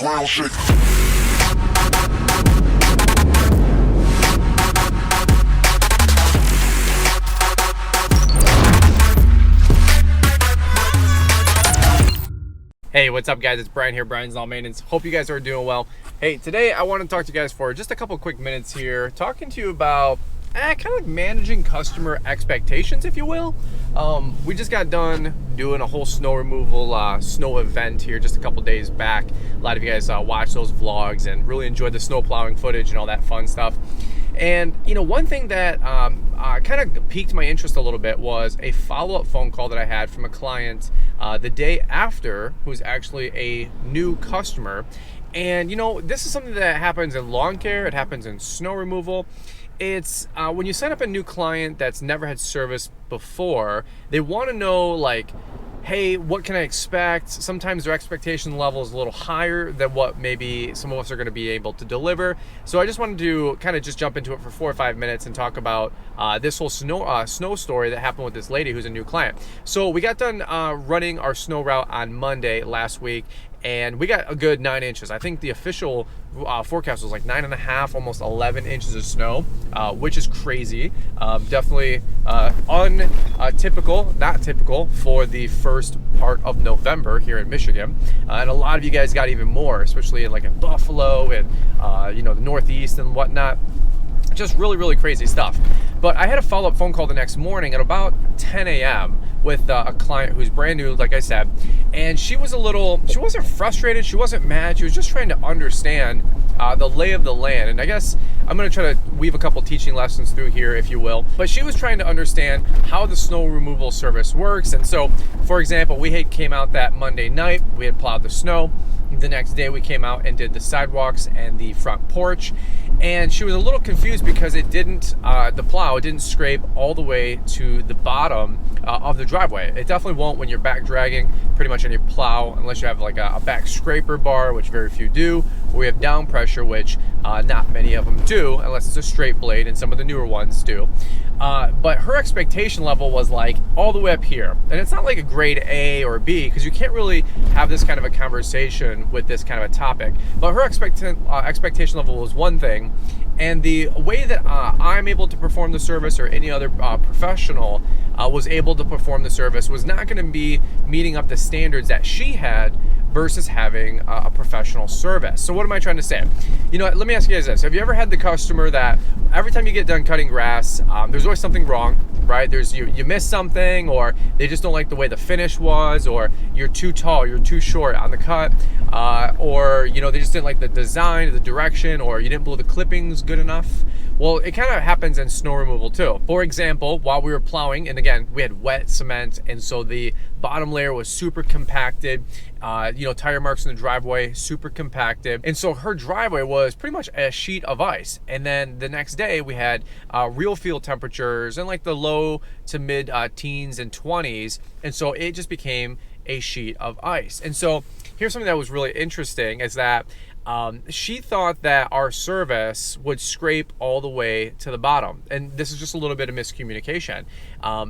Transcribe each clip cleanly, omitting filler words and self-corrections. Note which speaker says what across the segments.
Speaker 1: ground shake.
Speaker 2: Hey, what's up guys? It's Brian here, Brian's Lawn Maintenance. Hope you guys are doing well. Hey, today I want to talk to you guys for just a couple quick minutes here, talking to you about kind of like managing customer expectations, if you will. We just got done doing a whole snow removal, snow event here just a couple days back. A lot of you guys watched those vlogs and really enjoyed the snow plowing footage and all that fun stuff. And you know, one thing that kind of piqued my interest a little bit was a follow-up phone call that I had from a client the day after, who's actually a new customer. And you know, this is something that happens in lawn care, it happens in snow removal. It's when you sign up a new client that's never had service before, they want to know, like, hey, what can I expect? Sometimes their expectation level is a little higher than what maybe some of us are going to be able to deliver. So I just wanted to kind of just jump into it for 4 or 5 minutes and talk about this whole snow story that happened with this lady who's a new client. So we got done running our snow route on Monday last week, and we got a good 9 inches. I think the official forecast was like 9.5, almost 11 inches of snow, which is crazy. Definitely untypical, not typical for the first part of November here in Michigan. And a lot of you guys got even more, especially in Buffalo and you know, the Northeast and whatnot. Just really, really crazy stuff. But I had a follow-up phone call the next morning at about 10 a.m. with a client who's brand new, like I said, and she wasn't frustrated, she wasn't mad, she was just trying to understand the lay of the land. And I guess I'm going to try to weave a couple teaching lessons through here, if you will. But she was trying to understand how the snow removal service works. And so, for example, we came out that Monday night, we had plowed the snow. The next day we came out and did the sidewalks and the front porch, and she was a little confused because it didn't, the plow didn't scrape all the way to the bottom of the driveway. It definitely won't when you're back dragging pretty much on your plow, unless you have like a back scraper bar, which very few do, or we have down pressure, which not many of them do, unless it's a straight blade, and some of the newer ones do. But her expectation level was like all the way up here. And it's not like a grade A or B, because you can't really have this kind of a conversation with this kind of a topic. But her expectation level was one thing, and the way that I'm able to perform the service, or any other professional was able to perform the service, was not going to be meeting up the standards that she had versus having a professional service. So what am I trying to say? You know, let me ask you guys this. Have you ever had the customer that every time you get done cutting grass, there's always something wrong, right? You missed something, or they just don't like the way the finish was, or you're too tall, you're too short on the cut, or you know, they just didn't like the design, the direction, or you didn't blow the clippings good enough. Well, it kind of happens in snow removal too. For example, while we were plowing, and again, we had wet cement, and so the bottom layer was super compacted, you know, tire marks in the driveway, super compacted. And so her driveway was pretty much a sheet of ice. And then the next day we had real field temperatures in like the low to mid teens and 20s. And so it just became a sheet of ice. And so here's something that was really interesting, is that she thought that our service would scrape all the way to the bottom. And this is just a little bit of miscommunication.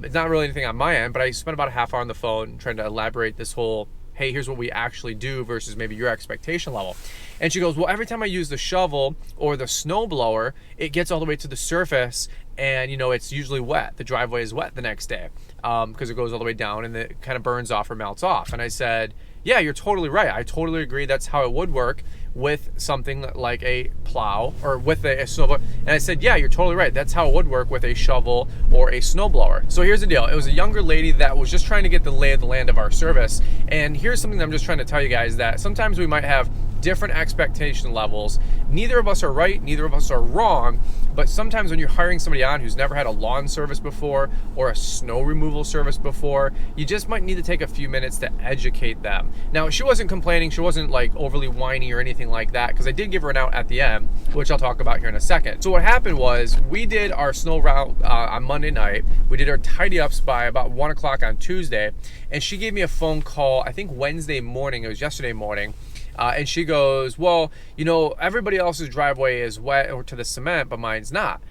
Speaker 2: It's not really anything on my end, but I spent about a half hour on the phone trying to elaborate this whole, hey, here's what we actually do versus maybe your expectation level. And she goes, well, every time I use the shovel or the snow blower, it gets all the way to the surface, and you know, it's usually wet. The driveway is wet the next day because it goes all the way down and it kind of burns off or melts off. And I said, yeah, you're totally right. I totally agree. That's how it would work with something like a plow or with a snowblower. And I said, yeah, you're totally right. That's how it would work with a shovel or a snowblower. So here's the deal. It was a younger lady that was just trying to get the lay of the land of our service. And here's something that I'm just trying to tell you guys, that sometimes we might have different expectation levels. Neither of us are right, neither of us are wrong, but sometimes when you're hiring somebody on who's never had a lawn service before or a snow removal service before, you just might need to take a few minutes to educate them. Now, she wasn't complaining, she wasn't like overly whiny or anything like that, because I did give her an out at the end, which I'll talk about here in a second. So what happened was, we did our snow route on Monday night, we did our tidy ups by about 1 o'clock on Tuesday, and she gave me a phone call, I think Wednesday morning, it was yesterday morning, and she goes, well, you know, everybody else's driveway is wet or to the cement, but mine's not.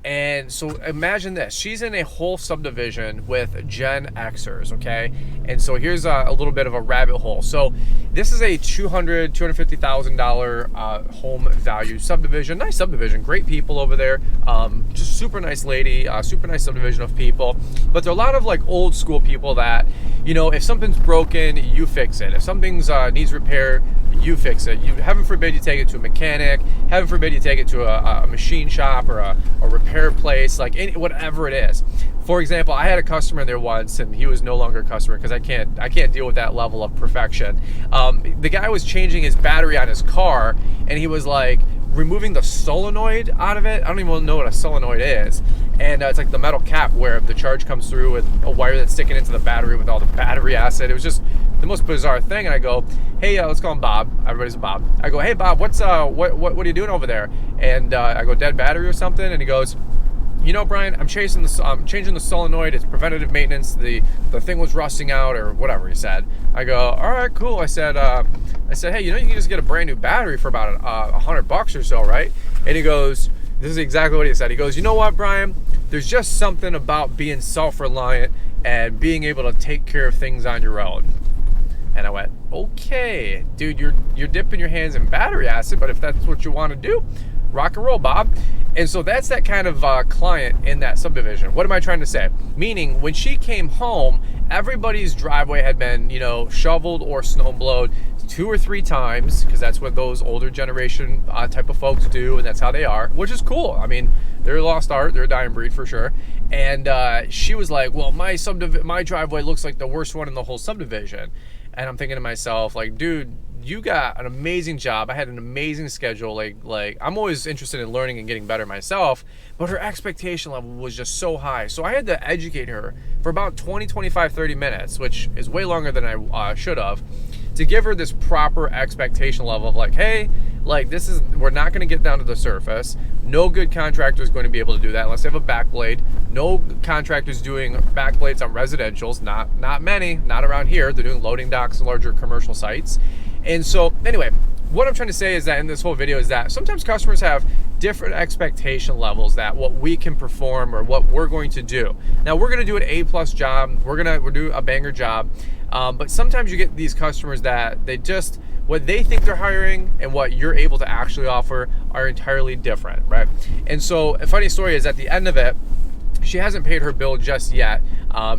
Speaker 2: And so imagine this, she's in a whole subdivision with Gen Xers, okay? And so here's a little bit of a rabbit hole. So this is a $250,000 home value subdivision, nice subdivision, great people over there, just super nice lady, super nice subdivision of people. But there are a lot of like old school people that, you know, if something's broken, you fix it. If something's needs repair, you fix it. You, heaven forbid you take it to a mechanic, heaven forbid you take it to a machine shop or a repair place, like whatever it is. For example, I had a customer there once, and he was no longer a customer because I can't deal with that level of perfection. The guy was changing his battery on his car, and he was like removing the solenoid out of it. I don't even know what a solenoid is. And it's like the metal cap where the charge comes through with a wire that's sticking into the battery with all the battery acid. It was just the most bizarre thing. And I go, hey, let's call him Bob. Everybody's a Bob. I go, hey Bob, what are you doing over there? And I go, dead battery or something? And he goes, you know, Brian, I'm changing the solenoid. It's preventative maintenance. The thing was rusting out or whatever he said. I go, all right, cool. I said, hey, you know, you can just get a brand new battery for about $100 or so, right? And he goes, this is exactly what he said. He goes, you know what, Brian? There's just something about being self-reliant and being able to take care of things on your own. And I went, okay, dude, you're dipping your hands in battery acid, but if that's what you want to do, rock and roll, Bob. And so that's that kind of client in that subdivision. What am I trying to say? Meaning, when she came home, everybody's driveway had been, you know, shoveled or snowblowed 2 or 3 times, because that's what those older generation type of folks do, and that's how they are, which is cool. I mean, they're a lost art, they're a dying breed for sure. And she was like, well, my driveway looks like the worst one in the whole subdivision. And I'm thinking to myself, like, dude, you got an amazing job. I had an amazing schedule. Like I'm always interested in learning and getting better myself, but her expectation level was just so high. So I had to educate her for about 20, 25, 30 minutes, which is way longer than I should have, to give her this proper expectation level of like, hey, like we're not going to get down to the surface. No good contractor is going to be able to do that unless they have a back blade. No contractors doing back blades on residentials, not many, not around here. They're doing loading docks and larger commercial sites. And so anyway, what I'm trying to say is that in this whole video is that sometimes customers have different expectation levels that what we can perform or what we're going to do. Now we're going to do an A+ job. We'll do a banger job. But sometimes you get these customers that what they think they're hiring and what you're able to actually offer are entirely different, right? And so a funny story is at the end of it, she hasn't paid her bill just yet.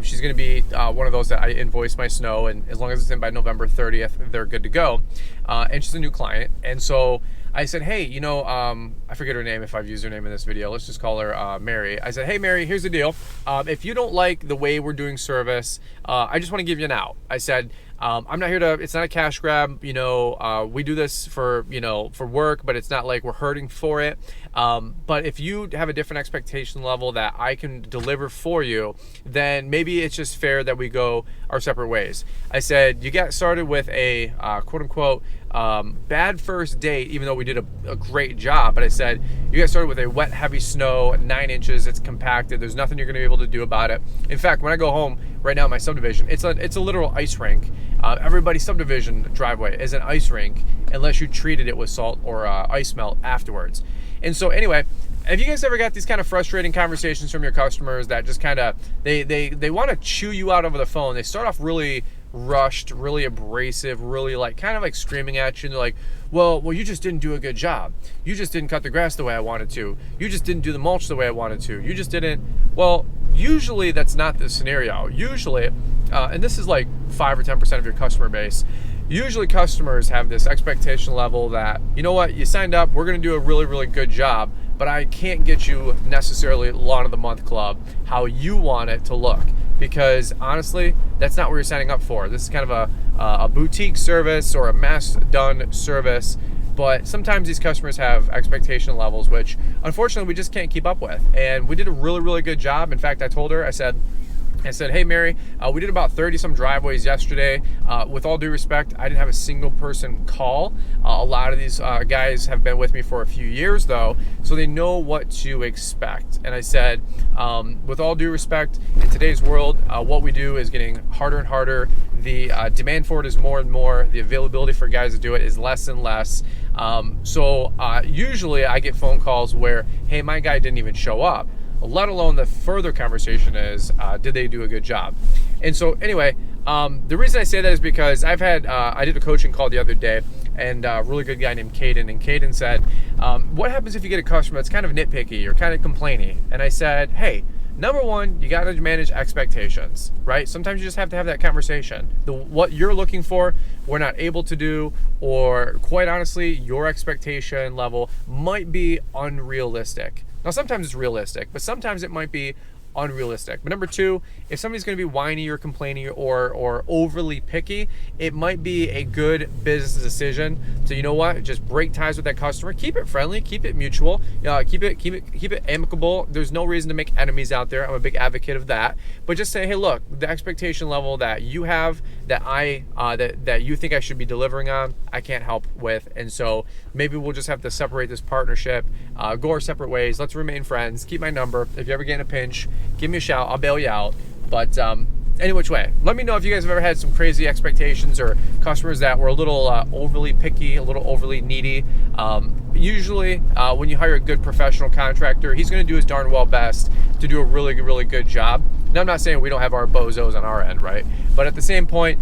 Speaker 2: She's going to be one of those that I invoice my snow, and as long as it's in by November 30th, they're good to go. And she's a new client. And so I said, hey, you know, I forget her name if I've used her name in this video. Let's just call her Mary. I said, hey, Mary, here's the deal. If you don't like the way we're doing service, I just want to give you an out. I said, I'm not here it's not a cash grab. You know, we do this for work, but it's not like we're hurting for it. But if you have a different expectation level that I can deliver for you, then maybe it's just fair that we go our separate ways. I said, you got started with a quote unquote bad first date, even though we did a great job. But I said, you got started with a wet, heavy snow, 9 inches, it's compacted. There's nothing you're gonna be able to do about it. In fact, when I go home right now in my subdivision, it's a literal ice rink. Everybody's subdivision driveway is an ice rink unless you treated it with salt or ice melt afterwards. And so anyway, have you guys ever got these kind of frustrating conversations from your customers that just kind of, they want to chew you out over the phone? They start off really rushed, really abrasive, really like kind of like screaming at you, and they're like, well, you just didn't do a good job. You just didn't cut the grass the way I wanted to. You just didn't do the mulch the way I wanted to. You just didn't. Well, usually that's not the scenario. Usually, and this is like 5 or 10% of your customer base, usually customers have this expectation level that, you know what, you signed up, we're going to do a really, really good job, but I can't get you necessarily lawn of the month club how you want it to look, because honestly, that's not what you're signing up for. This is kind of a boutique service or a mass done service, but sometimes these customers have expectation levels which unfortunately we just can't keep up with. And we did a really, really good job. In fact, I told her, I said, hey, Mary, we did about 30 some driveways yesterday. With all due respect, I didn't have a single person call. A lot of these guys have been with me for a few years though, so they know what to expect. And I said, with all due respect, in today's world, what we do is getting harder and harder. The demand for it is more and more. The availability for guys to do it is less and less. So usually I get phone calls where, hey, my guy didn't even show up. let alone the further conversation is, did they do a good job? And so anyway, the reason I say that is because I did a coaching call the other day, and a really good guy named Caden, and Caden said, what happens if you get a customer that's kind of nitpicky or kind of complaining? And I said, hey, number one, you got to manage expectations, right? Sometimes you just have to have that conversation. What you're looking for, we're not able to do, or quite honestly, your expectation level might be unrealistic. Now, sometimes it's realistic, but sometimes it might be unrealistic. But number two, if somebody's going to be whiny or complaining or overly picky, it might be a good business decision to, you know what, just break ties with that customer, keep it friendly, keep it mutual, keep it amicable. There's no reason to make enemies out there. I'm a big advocate of that. But just say, hey, look, the expectation level that you have, that you think I should be delivering on, I can't help with, and so maybe we'll just have to separate this partnership, go our separate ways. Let's remain friends. Keep my number. If you ever get in a pinch, give me a shout. I'll bail you out. But any which way, let me know if you guys have ever had some crazy expectations or customers that were a little overly picky, a little overly needy. Usually, when you hire a good professional contractor, he's going to do his darn well best to do a really good job. Now, I'm not saying we don't have our bozos on our end, right? But at the same point,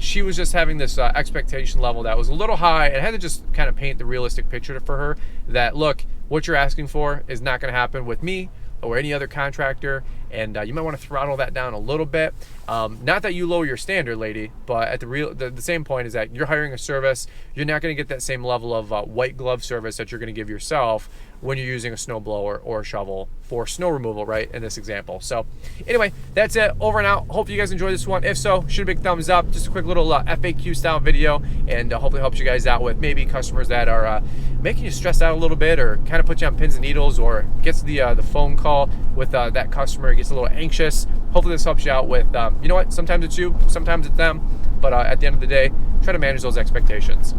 Speaker 2: she was just having this expectation level that was a little high, and I had to just kind of paint the realistic picture for her that, look, what you're asking for is not going to happen with me or any other contractor, and you might want to throttle that down a little bit. Not that you lower your standard, lady, but at the same point is that you're hiring a service. You're not going to get that same level of white glove service that you're going to give yourself when you're using a snowblower or a shovel for snow removal, right, in this example. So anyway, that's it. Over and out. Hope you guys enjoyed this one. If so, shoot a big thumbs up. Just a quick little FAQ style video, and hopefully helps you guys out with maybe customers that are making you stress out a little bit, or kind of put you on pins and needles, or gets the phone call with that customer, gets a little anxious. Hopefully this helps you out with, you know what, sometimes it's you, sometimes it's them, but at the end of the day, try to manage those expectations.